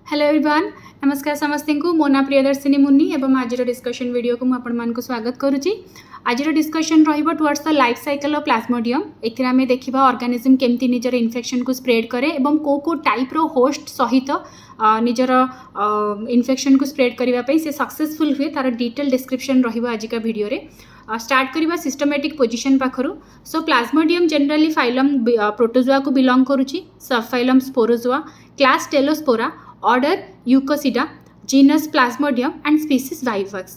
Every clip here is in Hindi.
हेलो एवरीवन, नमस्कार समस्त को। मो ना प्रियदर्शिनी मुनि एवं आज डिस्कशन वीडियो को मुझे स्वागत करुच्ची। आज डिस्कशन रहिबो towards the life cycle of plasmodium. एथिरे आमे देखिबा ऑर्गेनिज्म केमती निजर इन्फेक्शन को स्प्रेड करे एवं को टाइप रो होस्ट सहित निजर इन्फेक्शन को स्प्रेड करबा पई से सक्सेसफुल हुए तार डिटेल डिस्क्रिप्शन रहिबो आज का वीडियो रे। स्टार्ट करवा सिस्टमेटिक पोजिशन पाखरु। So plasmodium generally phylum protozoa को बिलोंग करुच्ची। Subphylum sporozoa, class telosporea, order eucoccidia, genus plasmodium and species vivax.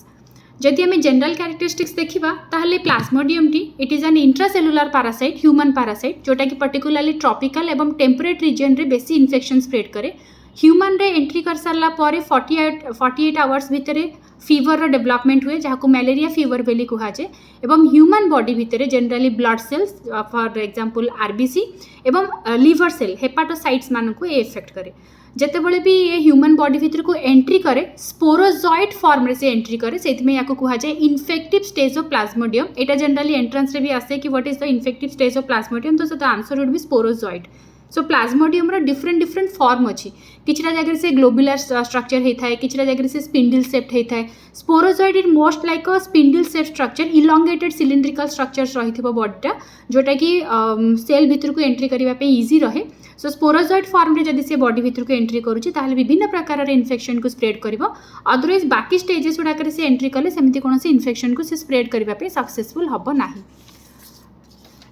जदि आम जनरल कैरेक्टरिस्टिक्स देखा ताहले प्लाज्मोडियम टी it is an intracellular parasite, human parasite, जोटा कि पर्टिकुलरली ट्रॉपिकल एवं टेम्परेट रीजन रे बेसी इन्फेक्शन स्प्रेड करे। ह्यूमन रे एंट्री कर सारा पर 48 आवर्स भितर फीवर डेवलपमेंट हुए जहाँ को मलेरिया फीवर बोली कहुए। एवं ह्यूमन बॉडी भितर generally blood cells for example RBC एवं लिवर सेल हेपाटोसाइट्स मान को इफेक्ट करे। जितेबले भी ये ह्यूमन बॉडी भितर को एंट्री करे स्पोरोजॉइड फॉर्म रे से एंट्री करे, से या कहुए इन्फेक्टिव स्टेज ऑफ प्लाज्मोडियम। एटा जनरली एंट्रेंस रे भी आसे कि what is the infective stage of plasmodium, तो the answer would be sporozoite. So plasmodium रो डिफरेंट फॉर्म अच्छी। किछटा जगह से ग्लोबुलर स्ट्रक्चर होता है, किछटा जगह से स्पिंडल शेप्ड होता है। Sporozoite is most like a spindle shape structure, elongated cylindrical structures रही बॉडीटा जोटा कि सेल भितर को एंट्री करने इजी रहे। सो स्पोरोजॉइड फॉर्म रे जदि से बॉडी भितर को एंट्री करुच्ची ताहले विभिन्न प्रकार इन्फेक्शन को स्प्रेड करिवो। अदरवाइज बाकी स्टेजेस गुड़ाक से एंट्री कले सेमती कौन इन्फेक्शन को से स्प्रेड करने सक्सेसफुल हम ना।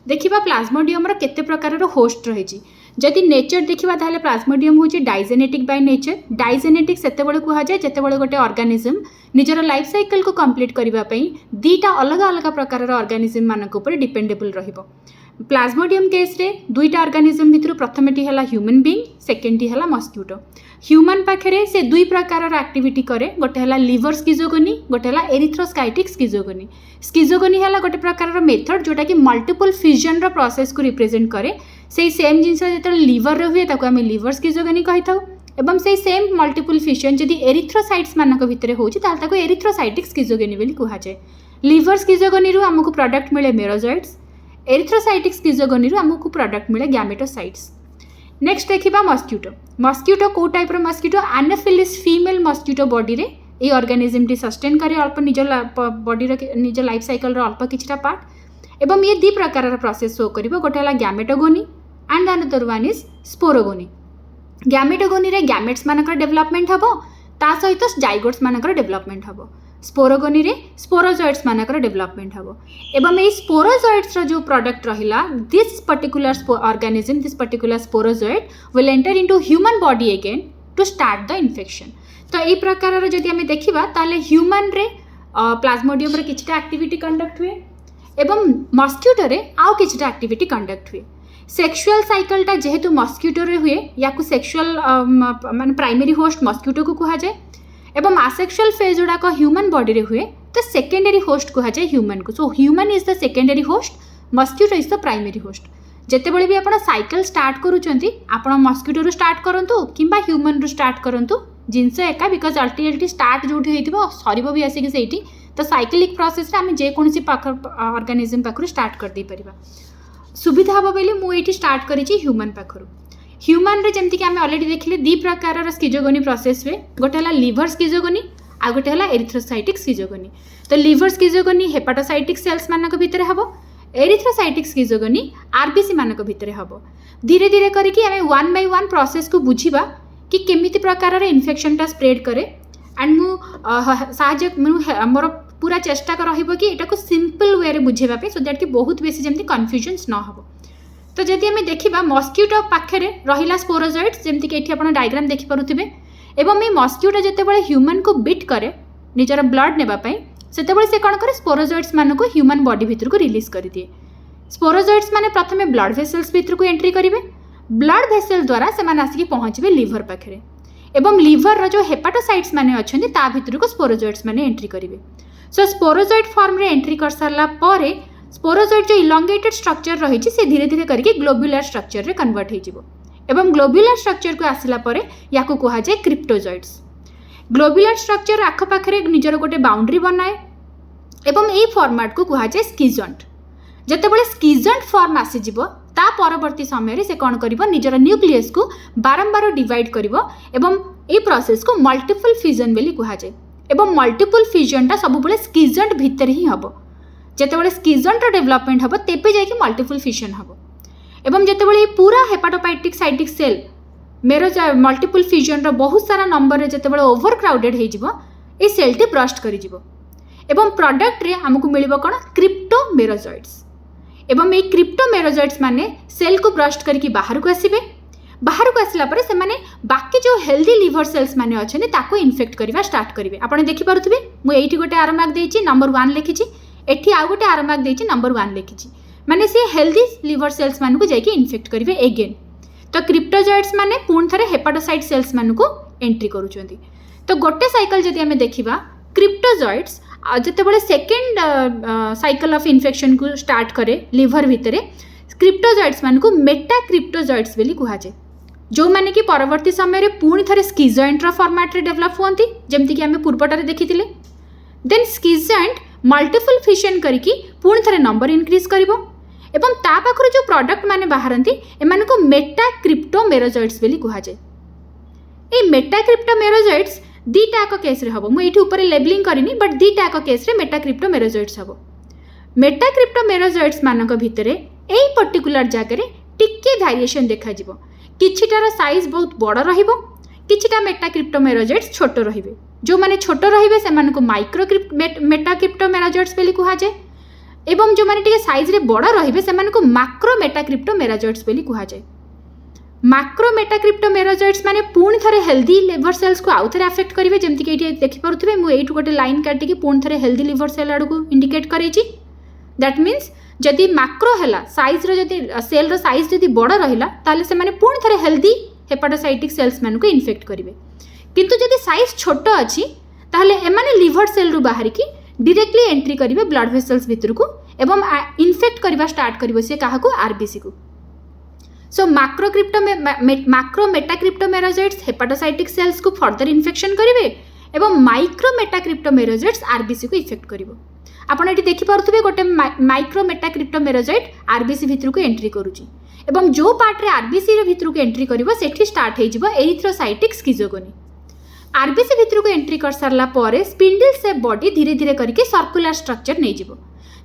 देखिबा प्लाज्मोडियम रो केते प्रकार होस्ट रही। जदि नेचर देखा ताहले प्लाज्मोडियम हूँ डाइजेनेटिक बाय नेचर। डाइजेनेटिक सेते बळे कहुए जेतेबळे गोटे ऑर्गेनिज्म निजर लाइफ साइकिल को कंप्लीट करबा पई दीटा अलग अलग प्रकार ऑर्गेनिज्म मानक ऊपर डिपेंडेबल रहिबो। प्लाज्मोडियम केस रे दुईटा ऑर्गेनिज्म भितर प्रथमटी है ह्यूमन बीइंग, सेकेंडटी है मस्क्यूटो। ह्यूमन पाखे से दुई प्रकार एक्टिविटी करे, गोटे है लिवर स्किजोगोनी, गोटे है एरिथ्रोस्काइटिक स्किजोगोनी। स्किजोगोनी है गोटे प्रकार मेथड जोटा कि मल्टीपल फ्यूजन रो प्रोसेस को रिप्रेजेंट करे। से सेम जिनस जो लिवर हुए ताको आम लिवर स्किजोगोनी कही था। एवं से सेम मल्टीपल फ्यूजन जदि एरिथ्रोसाइट्स मानक भितर होची ताल ताको एरिथ्रोसाइटिक स्किजोगोनी बोली कहुए। लिवर स्किजोगोनी रु हमको प्रोडक्ट मिले मेरोजॉइड्स, एरिथ्रोसाइटिक स्किजोगोनी रु हमको प्रोडक्ट मिले गैमेटोसाइट्स। नेक्स्ट देखिबा मस्क्यूटो। मस्क्यूटो को टाइप रो mosquito anopheles female mosquito body रे ए ऑर्गेनिज्म टी सस्टेन करे अल्प निज बॉडी रो निज लाइफ साइकिल रो अल्प किछटा पार्ट। एवं ये दी प्रकार प्रोसेस शो करिवो, गोटे है gametogony and another one is sporogony. Gametogony रे गैमेट्स मानकर डेवलपमेंट हबो, ता सहित जाइगोट्स मानकर डेवलपमेंट हबो। स्पोरोगोनी रे स्पोरोजॉइड्स मानकर डेवलपमेंट हबो। एवं ये स्पोरोजॉइड्स रो जो प्रोडक्ट रहिला this particular organism, this particular sporozoite will enter into human body again to start the infection. तो यही प्रकार जदि आम देखा ताले ह्यूमन रे प्लाज्मोडियम रे किछटा एक्टिविटी कंडक्ट हुए एवं मस्क्यूटो रे आउ किछटा एक्टिविटी कंडक्ट हुए। सेक्सुअल साइकिलटा जेहेतु मस्क्यूटो रे हुए या सेक्सुअल माने प्राइमरी होस्ट मस्क्यूटो को कहा जाए एवं आसेक्सुअल फेज गुड़ाक ह्यूमन बॉडी रे हुए तो सेकेंडरी होस्ट कहा जाए ह्यूमन को। So human is the secondary host, mosquito is the primary host. जितेबले भी आप साइकिल स्टार्ट करूछंती आपण मस्क्यूटो रु स्टार्ट करंतु किंबा ह्यूमन रु स्टार्ट करंतु, जिनस एका बिकज अल्टीमेटली स्टार्ट जोठी हेतिबो सरीबो भी आसी कि सेठी। तो साइक्लिक प्रोसेस रे हम जे कोनसी ऑर्गेनिज्म पाखरु स्टार्ट कर दे परिबा। सुविधा हम बोली मुझे स्टार्ट करी ह्यूमन पाखर। ह्यूमन रे जमती कि आम ऑलरेडी देखिले दी प्रकार स्किजोगोनी प्रोसेस हुए, गोटे है लिवर स्किजोगोनी आ गोटे है एरिथ्रोसाइटिक स्किजोगोनी। तो लिवर स्किजोगोनी हेपाटोसाइटिक सेल्स मानक भितर हम, एरिथ्रोसाइटिक स्किजोगोनी आरबीसी मानक भितर हम। धीरे धीरे करके आम वन बाय वन प्रोसेस को बुझीबा कि केमिति प्रकार इन्फेक्शनटा स्प्रेड करे। एंड मोर पूरा चेष्टा रहिबो कि एटा को सिंपल वे रे बुझेबा पे, सो दैट कि बहुत बेसी जमती कन्फ्यूजन्स न हो। तो जदि आम देखा मस्क्यूटो पाखे रहिला स्पोरोजॉइड्स जमती कि एठी आपण डायग्राम देखि पारुथिबे। एवं ये मस्क्यूटो जेतेबेले ह्यूमन को बीट करे निजर ब्लड नेबा पई सेतेबेले से कोन करे स्पोरोजॉइड्स मान को ह्यूमन बॉडी भितर को रिलीज कर दिए। स्पोरोजॉइड्स माने प्रथमे ब्लड वेसल्स भितर को एंट्री करिवे, ब्लड वेसल द्वारा से माने आसिक पहुँचबे लिवर पाखे एवं लिवर जो हेपाटोसाइट्स माने अछंती ता भितर को स्पोरोजॉइड्स माने एंट्री करिवे। सो स्पोरोजॉइड फॉर्म रे एंट्री कर सारा पर स्पोरोजॉइड जो इलॉन्गेटेड स्ट्रक्चर रही से धीरे धीरे करके ग्लोबुलर स्ट्रक्चर रे कन्वर्ट हो एवं ग्लोबुलर स्ट्रक्चर को आसिला परे या को कहा जाए क्रिप्टोजॉइड्स। ग्लोबुलर स्ट्रक्चर आखपाखे निजर गोटे बाउंड्री बनाए एवं यही फॉर्मेट को कहा जाए स्किजंट। जितेबाला स्किजंट फॉर्म आसीजिवो ता परवर्ती समय से कौन कर निजर न्यूक्लियस को बारंबार डिवाइड कर ये प्रोसेस को मल्टीपल फ्यूजन बोली कहुए एवं मल्टीपल फ्यूजनटा सब स्किजंट भितर ही हम जितेबाला स्किजंटर डेवलपमेंट हम तेबे जाकि मल्टीपल फ्यूजन हम एवं जितेबाला पूरा हेपाटोपाइटिक साइटिक सेल मेरो मल्टीपल फ्यूजन बहुत सारा नंबर जितेबाला ओवर क्राउडेड हो सेलटी ब्रस्ट कर एवं प्रोडक्ट रे हमको मिलिबो कोन क्रिप्टोमेरोजॉइड्स एवं ये क्रिप्टोमेरोजॉइड्स माने सेल को ब्रस्ट करके बाहर को आसीबे बाहर को आसला परे से माने बाकी जो हेल्दी लिवर सेल्स माने अछने ताको इन्फेक्ट करबा स्टार्ट करिवे आपण देखि पारुथबे मु एठी गोटे आरो मार्क देछि नंबर 1 लिखिछि एठी आ गोटे आरो मार्क देछि नंबर 1 लिखिछि माने से हेल्दी लिवर सेल्स मान को जाके इन्फेक्ट करिवे अगेन तो क्रिप्टोजॉइड्स माने पुण थरे हेपाटोसाइट सेल्स मान को एंट्री करूछंती तो गोटे साइकिल जदि हमें देखिबा क्रिप्टोजॉइड्स जितेबाला सेकेंड साइकिल ऑफ इन्फेक्शन को स्टार्ट करे लिवर भितर क्रिप्टोजॉइड्स मान को मेटा क्रिप्टोजॉइड्स बोली कहुए जो माने कि परवर्ती समय रे पुणी थे स्किजॉइंट फॉर्मेट रे डेवलप होती जमती कि आम पूर्वटारे देखी देन स्किजॉइंट मल्टीपल फ्यूजन करके पुणी थे नंबर इनक्रीज करिवो एवं ता पाखरु जो प्रोडक्ट माने बाहरती एमान को मेटा क्रिप्टोमेरोजॉइड्स बोली कहुए ए मेटा क्रिप्टोमेरोजॉइड्स दीटा एक केस रे हबो मु एठी ऊपर लेबलिंग करिनी बट दीटा एक केस रे मेटा क्रिप्टोमेरोजॉइड्स हबो मेटा क्रिप्टोमेरोजॉइड्स मानक भितरे एई पर्टिकुलर जगह रे टिके वेरिएशन देखा जिवो किछिटार साइज बहुत बड़ रहिबो किछिटा मेटा क्रिप्टोमेरोजॉइड्स छोट रहिबे जो माने छोट रहिबे से मानको माइक्रो मेटा क्रिप्टोमेरोजॉइड्स बोली कहा जाय एवं जो माने टिके साइज रे बड़ रहिबे से मानको मैक्रो मेटा क्रिप्टोमेरोजॉइड्स बोली कहा जाय मैक्रो मेटा क्रिप्टोमेरोजॉइड्स माने पुणी थे हेल्दी लिवर सेल्स को आउ थे अफेक्ट करेंगे जमती कि ये देखिपे मुझे गोटे लाइन काटिकी पुणी थे हेल्दी लिवर सेल आड़ को इंडिकेट करें दैट मीन्स जदि मैक्रो है साइज जदि सेल साइज जदि बड़ रहा ताले से माने पुणी थे हेल्दी हेपाटोसाइटिक सेल्स मान को इन्फेक्ट करेंगे किंतु जदि साइज छोट अच्छी ताहले एमाने लिवर सेल रु बाहर की डायरेक्टली एंट्री करेंगे ब्लड वेसल्स भितर को एवं इन्फेक्ट करवा स्टार्ट करिवो से काहा को आरबीसी को सो मैक्रो मेटा क्रिप्टोमेरोजॉइड्स हेपाटोसाइटिक सेल्स को फर्दर इन्फेक्शन करेंगे एवं माइक्रो मेटा क्रिप्टोमेरोजॉइड्स आरबीसी को इफेक्ट करिवो आपण एटी देखि पारुथबे गोटे माइक्रो मेटा क्रिप्टोमेरोजॉइड आरबीसी भितर को एंट्री करूची एवं जो पार्ट रे आरबीसी रे भितर को एंट्री करिवो सेठी स्टार्ट हे जिवो एरिथ्रोसाइटिक स्किजोगोनी आरबीसी भितर को एंट्री कर सारला परे स्पिंडल शेप बॉडी धीरे धीरे करके सर्कुलर स्ट्रक्चर नै जिवो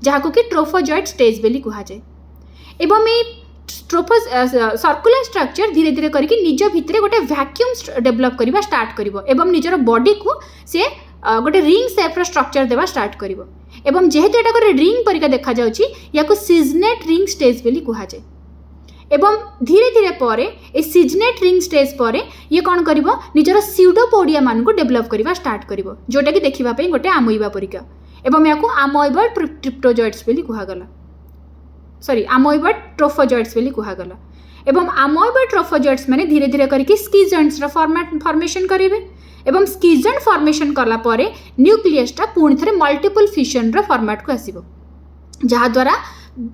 जहाको कि ट्रोफोजॉइड स्टेज बोली कहा जाय एवं ए सर्कुलर स्ट्रक्चर धीरे धीरे करके निज भितर गोटे वैक्यूम डेवलप करवा स्टार्ट करिवो एवं निजर बॉडी को से गोटे रिंग शेप स्ट्रक्चर देवा स्टार्ट करिवो एवं जेहेतु एटा गोटे रिंग परिका देखा जाउची याको सिजनेट रिंग स्टेज बोली कहा जाय एवं धीरे धीरे परे ए सिजनेट रिंग स्टेज परे ये कौन करिवो निजर स्यूडोपोडिया मान को डेवलप करवा स्टार्ट करिवो जोटा कि देखिबा पई गोटे आमोइबा परिका एवं याको आमोइबा ट्रिप्टोजॉइड्स बोली कहा गला सॉरी आमोइबा ट्रोफोजॉइड्स बोली कहा गला एवं आमोइबा ट्रोफोजॉइड्स माने धीरे धीरे करके स्किजॉइंट्स रा फॉर्मेशन करिवे एवं स्किजॉइंट फॉर्मेशन कला परे न्यूक्लियसटा पुणी थे मल्टीपल फ्यूजन रा फॉर्मेट को आसीबो जहा द्वारा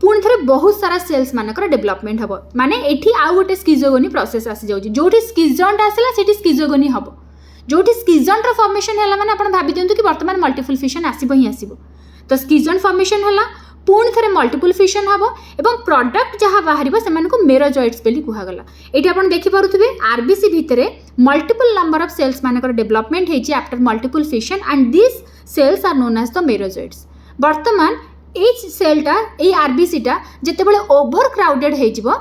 पुणी थे बहुत सारा सेल्स मानकर डेवलपमेंट हबो माने एठी आ गोटे स्किजोगोनी प्रोसेस आसी जाउची जोठी स्किजॉइंट आसला सेठी स्किजोगोनी हबो जोठी स्किजॉइंट रा फॉर्मेशन हैला माने आपण भाबी दियंतु कि वर्तमान मल्टीपल फ्यूजन आसीबो ही आसीबो तो स्किजॉइंट फॉर्मेशन हैला पुणी थे मल्टीपल फ्यूजन हम एवं प्रोडक्ट जहाँ बाहर से मेरोजॉइड्स बोली कहगला ये आप देखिपे आरबीसी भितर मल्टीपल नंबर ऑफ सेल्स मानकर डेवलपमेंट होती after multiple fusion and this cells are known as the merozoites वर्तमान ये सेलटा ये आरबीसीटा जितेबाला ओभर क्राउडेड हो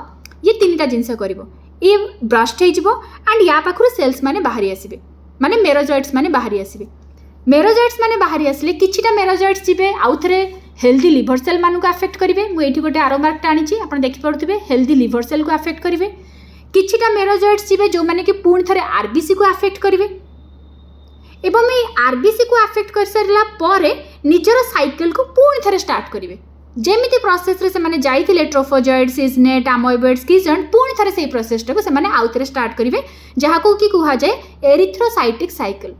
ये तीन टा जिनस कर ये ब्रस्ट हो एंड या पाखु सेल्स माने बाहरी आसबे माने मेरोजॉइड्स माने बाहरी आसबे मेरोजॉइड्स माने बाहरी आसले किछिटा मेरोजॉइड्स जीवे आउ थे हेल्दी लिवर सेल मान को अफेक्ट करेंगे मुझे गोटे आरो मार्क टाणी आप देखिपे हेल्दी लिवर सेल को अफेक्ट करेंगे किछिटा मेरोजॉइड्स जीवे जो मैंने कि पुणी थे आरबीसी को अफेक्ट करेंगे एवं ये आरबीसी को अफेक्ट कर सारा पर निजर साइकिल को पुणी थे स्टार्ट करेंगे जमीती प्रोसेस रे से जाइए ट्रोफोजॉइड सिजनेट आमोइबॉइड स्किजॉइंट पुणी थे से प्रोसेस टाक से आउ थे स्टार्ट करेंगे जहाँ को कि कहुए एरिथ्रोसाइटिक साइकिल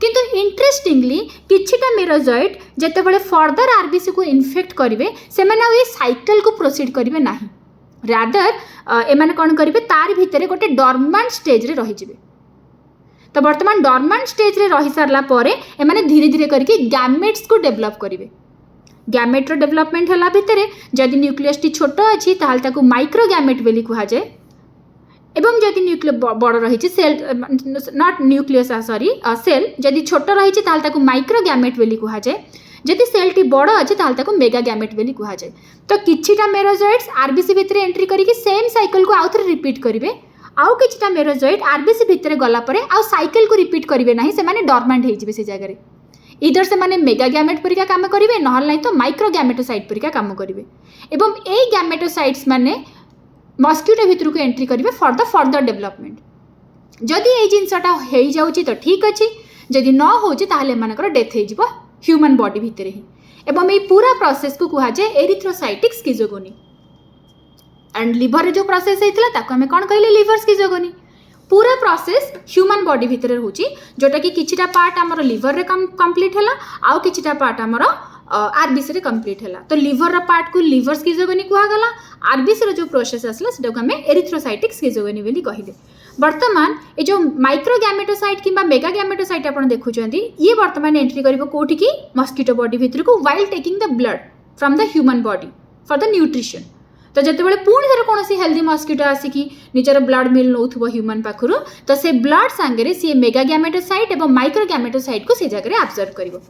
किंतु इंटरेस्टिंगली किछिटा मेरोजॉइड जेतेबेले फर्दर आरबीसी को इन्फेक्ट करेंगे से ये साइकिल को प्रोसीड करेंगे ना रादर एमाने कौन करेंगे तार भितर गोटे डॉर्मेंट स्टेज रे रही जिवे तो वर्तमान डॉर्मेंट स्टेज रे रही सारला परे एमाने धीरे धीरे करके गैमेट्स को डेवलप करेंगे गैमेट रो डेवलपमेंट हला भितर जदि न्यूक्लियस टी छोट अच्छी ताहले ताकू माइक्रो गैमेट बोली कहा जाए एवं जदि न्यूक्लियस बड़ रही cell not nucleus sorry cell जदि छोट रही माइक्रो गैमेट बोली कहुए जदि सेल टी बड़ अच्छे ताको मेगा गैमेट बोली कहुए तो किछिटा मेरोजॉइड्स आरबीसी भितर एंट्री करके सेम साइकिल को आउ थे रिपीट करेंगे आउ किछिटा मेरोजॉइड आरबीसी भितर गला परे आउ साइकिल को रिपीट करेंगे ना से माने डॉर्मेंट हो जिवे से जगह इधर से माने मेगा गैमेट परिका काम करेंगे नहल नहीं तो माइक्रो गैमेटोसाइट परिका काम करेंगे एवं ए गैमेटोसाइट्स माने मस्क्यूटो भितर को एंट्री करेंगे फॉर द फर्दर डेवलपमेंट जदि ये जिनसटा हो जाऊँगी तो ठीक अच्छे जदि न हो मानकर डेथ हो ह्यूमन बॉडी भितर ही एवं ये पूरा प्रोसेस को कहुए एरिथ्रोसाइटिक स्किजोगोनी एंड लिवर रे जो प्रोसेस होता आम कौन कहले लिवर स्किजोगोनी पूरा प्रोसेस ह्यूमन बॉडी भितर होची जोटा कि किछिटा पार्ट आमर लिवर रे कंप्लीट हैला आउ किछिटा पार्ट आमर आरबीसी रे कंप्लीट हैला तो लिवर रो पार्ट को लिवर स्किजोगोनी कहगला आरबीसी रो जो प्रोसेस आसला सेटा को हमें एरिथ्रोसाइटिक स्किजोगोनी बोली कहले वर्तमान ये जो माइक्रो गैमेटोसाइट किंबा मेगा गैमेटोसाइट आपण देखुचंदी ये वर्तमान एंट्री करिवो कोठी की मस्किटो बॉडी भितर को while taking the blood from the human body for the nutrition तो जितेबाला पुणी थे कौन हेल्दी मस्किटो आसिकी निजर ब्लड मिल नौ ह्यूमन पाखु तो से ब्लड सांगे सी मेगा गैमेटोसाइट और माइक्रो गैमेटोसाइट को से जगह आब्जर्व कर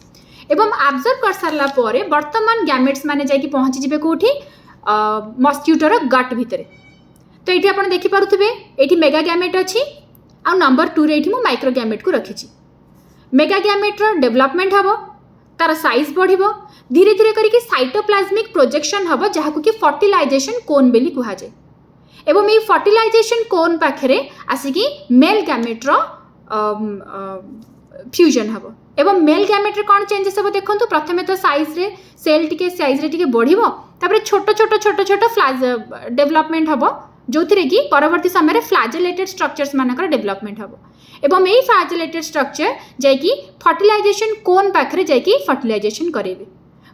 एवं आब्जर्व कर सारा पर वर्तमान गैमेट्स माने जाकि पहुँची जिवे कोठी मस्किटोर गट भितर तो ये आप देखिपे ये मेगा गैमेट अच्छी आ नंबर 2 रे ये माइक्रो गैमेट को रखी मेगा गैमेट्र डेवलपमेंट हम तार साइज बढ़ धीरे धीरे करके साइटोप्लाज्मिक प्रोजेक्शन हम जहाँ कि फर्टिलाइजेशन कोन बेली कहुए एवं ये फर्टिलाइजेशन कोन पाखे आसिकी मेल गैमेट्र फ्यूजन हम एवं मेल गैमेट्रे कौन चेंजेस हम देखो प्रथमे तो साइज रे सेल टिके साइज रे टिके बढ़िबो तापर छोट छोट छोट छोट फ्लाज डेवलपमेंट हम जो थी कि परवर्ती समय फ्लाजेलेटेड स्ट्रक्चर्स मानकर डेवलपमेंट हम एवं यही फ्लाजेलेटेड स्ट्रक्चर जैकि फर्टिलाइजेशन कोन पाखे जैकि फर्टिलाइजेशन करेंगे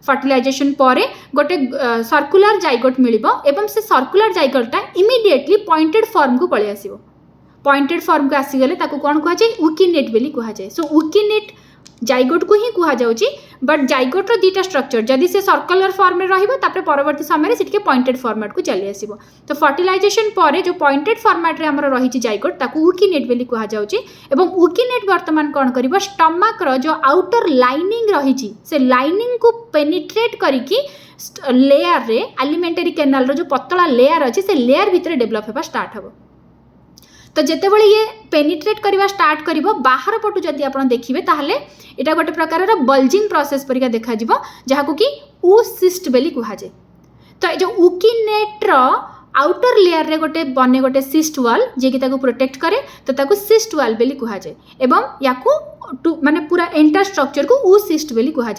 फर्टिलाइजेशन पर गोटे सर्कुलर जाइगोट मिलिबो एवं से सर्कुलर जाइगोटा इमिडिएटली पॉइंटेड फॉर्म को पळै आसीबो पॉइंटेड फॉर्म को आसीगले ताको कोन कुहा जाय उकिनेट बोली कुहा जाय सो उकिनेट जाइगोट को ही कुहा जाउची बट जाइगोट रो दीटा स्ट्रक्चर जदि से सर्कुलर फॉर्म में रहिबो तापर परवर्ती समय से टिके पॉइंटेड फॉर्मेट को चली आसीबो तो फर्टिलाइजेशन पर जो पॉइंटेड फॉर्मेट रे हमर रही जाइगोट ताको उकिनेट बोली कुहा जाउची एवं उकिनेट वर्तमान कोन करिवो स्टमक रो जो आउटर लाइनिंग रही से लाइनिंग को पेनिट्रेट करिकी लेयर रे एलिमेंटरी कैनाल रो जो पतला लेयर अछि से लेयर भितर डेवलप हेबा स्टार्ट हबो तो जितेबाला ये पेनिट्रेट करवा स्टार्ट कर बाहर पटू जदि आप देखिए ताहले एटा गोटे प्रकार बल्जिंग प्रोसेस परिका देखा जहाँ कि ऊसिस्ट बोली कहुए तो जो उकिनेट्र आउटर लेयर रे गोटे बने गोटे सिस्ट वाल जे कि ताको प्रोटेक्ट करे तो ताको सिस्ट वाल बोली कहुए एवं याकू माने पूरा एंटायर स्ट्रक्चर को ऊसिस्ट बोली कहुए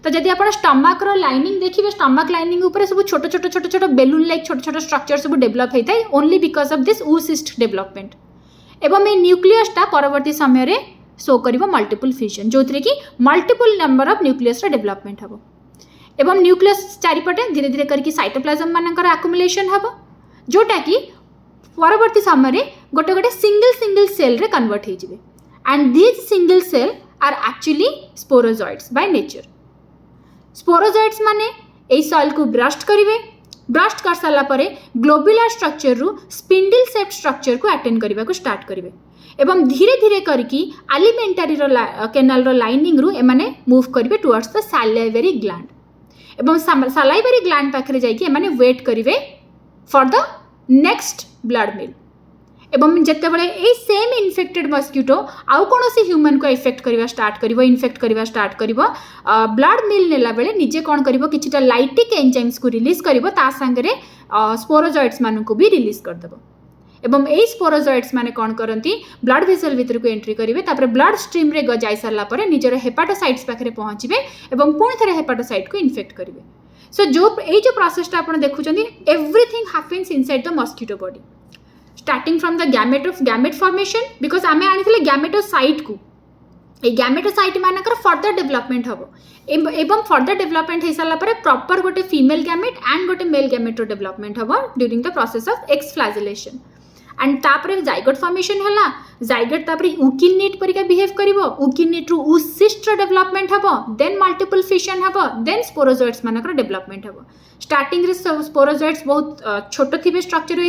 तो जदि आप स्टमक रो लाइनिंग देखिए स्टमक लाइनिंग ऊपर सब छोट छोट छोट छोट बेलून लाइक छोट छोट स्ट्रक्चर सब डेवलप होता है only because of this oocyst development एवं ये न्यूक्लियसटा परवर्ती समय रे शो करिवो मल्टीपल फ्यूजन जो थी कि multiple number of nucleus development हम एवं न्यूक्लियस चारिपटे धीरे धीरे करके साइटोप्लाज्म मानकर आकुमुलेशन हम जोटा कि परवर्ती समय गोटे गोटे सिंगल सिंगल सेल रे कन्वर्ट हो जिवे and these single cell are actually sporozoites by nature sporozoites माने एई सॉइल को ब्रस्ट करिवे ब्रस्ट कर सारा पर ग्लोबुलर स्ट्रक्चर रु स्पिंडल शेप स्ट्रक्चर को अटेंड करने को स्टार्ट करेंगे एवं धीरे धीरे करके एलिमेंटरी कैनाल लाइनिंग रु एमाने मूव करेंगे टुवर्ड्स द सलाइवरी ग्लैंड एवं सलाइवरी ग्लैंड पाखे जाइए एमाने वेट करेंगे फॉर द नेक्स्ट ब्लड मिल एवं जितेबाला ये सेम इन्फेक्टेड मस्क्यूटो आउ कौन सी ह्यूमन को इफेक्ट करवा स्टार्ट कर इनफेक्ट करवा स्टार्ट कर ब्लड मिल नेला बेले निजे कौन कर किछिटा लाइटिक एंजाइम्स को रिलीज कर सांगे स्पोरोजॉइड्स मान को भी रिलीज करदेव एवं यही स्पोरोजॉइड्स माने कौन करती ब्लड वेसल भितर को एंट्री करेंगे तापर ब्लड स्ट्रीम रे जाई सारा पर निजर हेपाटोसाइट्स पाखे पहुँचे एवं पुणी थे हेपाटोसाइट को इनफेक्ट करेंगे सो जो प्रोसेसटा आप देखुं everything happens inside the mosquito body starting from the gamete formation because आम आनी गैमेटोसाइट को ये गैमेटोसाइट मानकर फर्दर डेवलपमेंट हम एवं फर्दर डेवलपमेंट हो सारा प्रॉपर गोटे फीमेल गैमेट एंड गोटे मेल गैमेट्रो डेवलपमेंट हम during the process of x flagellation and तापर जाइगोट फॉर्मेशन हला जाइगोट तापर यूकिनिट परिका बिहेव करिवो यूकिनिट रु ऊसिस्ट डेवलपमेंट हबो देन मल्टीपल फिशन हबो देन स्पोरोजोइट्स मानकर डेवलपमेंट हबो स्टार्टिंग रे स्पोरोजोइट्स बहुत छोट थिबे स्ट्रक्चर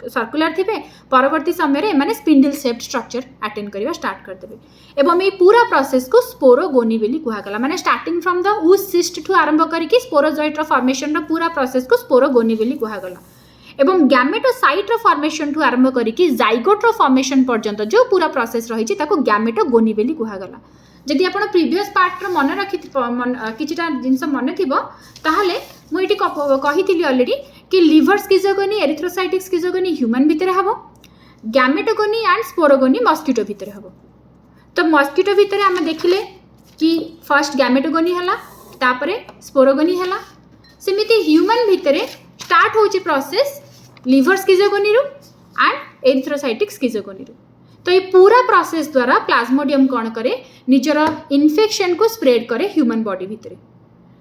सर्कुलर थिबे परवर्ती समय रे माने स्पिंडल शेप्ड स्ट्रक्चर अटेंड करिवा स्टार्ट कर देबे एवं ए पूरा प्रोसेस को स्पोरोगोनी बेली कुहा गला माने स्टार्टिंग फ्रॉम द ऊसिस्ट ठु आरंभ करिकि स्पोरोजोइट रो फॉर्मेशन रो पूरा प्रोसेस को स्पोरोगोनी बेली कुहा गला एवं गैमेटोसाइट रो फॉर्मेशन ठु आरंभ करिकि जाइगोट रो फॉर्मेशन पर्यंत जो पूरा प्रोसेस रही ताको गैमेटोगोनी बेली कुहा गला जदि आपण प्रीवियस पार्ट रो मन रखि किछटा जिंस मन थिबो ताहाले मु एटी कहिथिली ऑलरेडी कि लिवर स्किजोगोनी एरिथ्रोसाइटिक स्किजोगोनी ह्यूमन भितर हबो गैमेटोगोनी एंड स्पोरोगोनी मस्किटो भितर हबो तो मस्किटो भितर आमे देखिले कि फर्स्ट गैमेटोगोनी हला तापरे स्पोरोगोनी हला सेमिति ह्यूमन भितर स्टार्ट होची प्रोसेस लिवर स्किजोगोनी रु एंड एरिथ्रोसाइटिक स्किजोगोनी रु तो ये पूरा प्रोसेस द्वारा प्लाज्मोडियम कौन करे निजर इन्फेक्शन को स्प्रेड करे ह्यूमन बॉडी भितर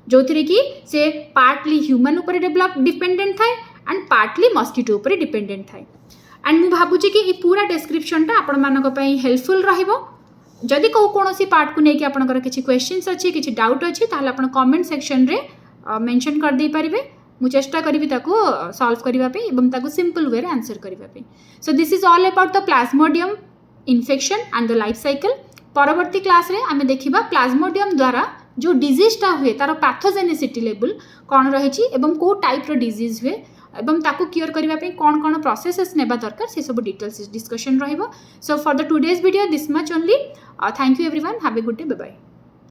जो थी कि से पार्टली ह्यूमन ऊपर डेवलप डिपेंडेंट थाए एंड पार्टली मस्किटो ऊपर डिपेंडेंट थाए एंड मु भाबुची कि पूरा डिस्क्रिप्शनटा आपण मानक पई हेल्पफुल रहिबो जदि कौन सी पार्ट को लेकिन आपंकर किसी क्वेश्चंस अच्छी किसी डाउट अच्छी ताहले आपण कमेंट सेक्शन रे मेंशन कर दे पारिबे मु चेष्टा करी ताको सॉल्व करबा पे एवं ताको सिंपल वे रे आंसर करबा पे so this is all about the Plasmodium infection and the life cycle परवर्ती क्लास रे आमे देखिबा प्लाज्मोडियम द्वारा जो डिजीजटा हुए तार पैथोजेनिसिटी लेवल कौन रही एवं को टाइप रो डिजीज हुए एवं ताको क्योर करबा पे कौन कौन प्रोसेसेस नेबा दरकार से सब डिटेल्स डिस्कशन रहिबो so for the today's video this much only thank you everyone have a good day bye bye.